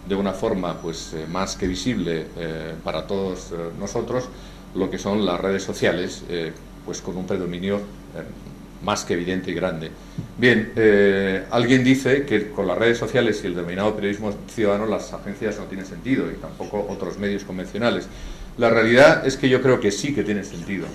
de una forma más que visible para todos nosotros lo que son las redes sociales, con un predominio más que evidente y grande. Bien, alguien dice que con las redes sociales y el denominado periodismo ciudadano las agencias no tienen sentido y tampoco otros medios convencionales. La realidad es que yo creo que sí que tiene sentido.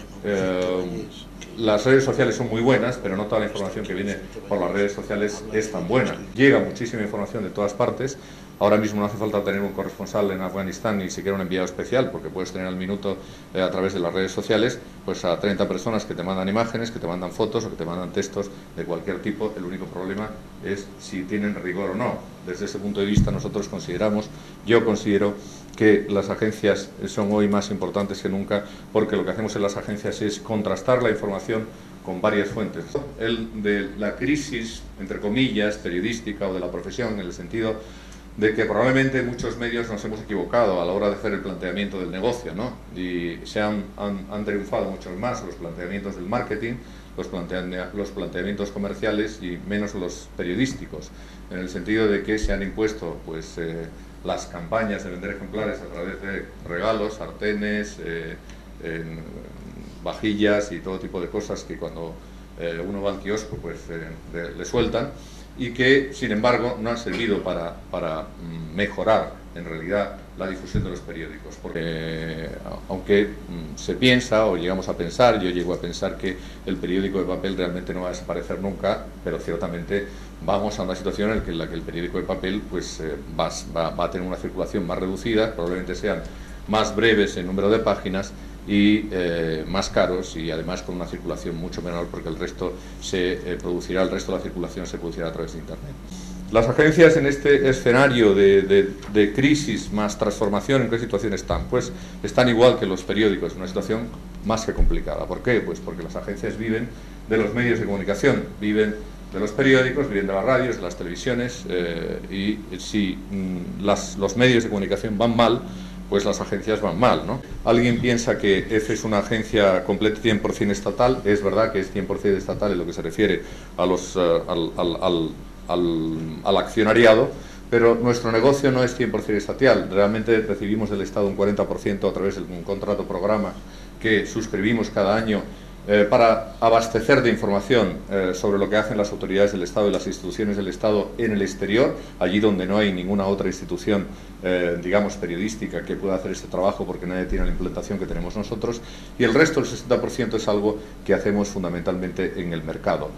Las redes sociales son muy buenas, pero no toda la información que viene por las redes sociales es tan buena. Llega muchísima información de todas partes. Ahora mismo no hace falta tener un corresponsal en Afganistán ni siquiera un enviado especial, porque puedes tener al minuto a través de las redes sociales pues a 30 personas que te mandan imágenes, que te mandan fotos o que te mandan textos de cualquier tipo. El único problema es si tienen rigor o no. Desde ese punto de vista nosotros yo considero que las agencias son hoy más importantes que nunca, porque lo que hacemos en las agencias es contrastar la información con varias fuentes. El de la crisis, entre comillas, periodística o de la profesión, en el sentido de que probablemente muchos medios nos hemos equivocado a la hora de hacer el planteamiento del negocio, ¿no? Y han triunfado mucho más los planteamientos del marketing, los planteamientos comerciales y menos los periodísticos, en el sentido de que se han impuesto las campañas de vender ejemplares a través de regalos, sartenes, vajillas y todo tipo de cosas que cuando uno va al kiosco le sueltan, y que sin embargo no han servido para mejorar en realidad la difusión de los periódicos, porque aunque se piensa o llegamos a pensar, yo llego a pensar que el periódico de papel realmente no va a desaparecer nunca, pero ciertamente vamos a una situación en la que el periódico de papel va a tener una circulación más reducida, probablemente sean más breves en número de páginas y más caros, y además con una circulación mucho menor, porque el resto el resto de la circulación se producirá a través de Internet. Las agencias en este escenario de crisis más transformación, ¿en qué situación están? Pues están igual que los periódicos, en una situación más que complicada. ¿Por qué? Pues porque las agencias viven de los medios de comunicación, viven de los periódicos, viven de las radios, de las televisiones, y si los medios de comunicación van mal, pues las agencias van mal, ¿no? Alguien piensa que EFE es una agencia completa 100% estatal. Es verdad que es 100% estatal en lo que se refiere a al accionariado, pero nuestro negocio no es 100% estatal. Realmente recibimos del Estado un 40% a través de un contrato programa que suscribimos cada año para abastecer de información sobre lo que hacen las autoridades del Estado y las instituciones del Estado en el exterior, allí donde no hay ninguna otra institución, digamos, periodística que pueda hacer este trabajo, porque nadie tiene la implantación que tenemos nosotros, y el resto, el 60%, es algo que hacemos fundamentalmente en el mercado.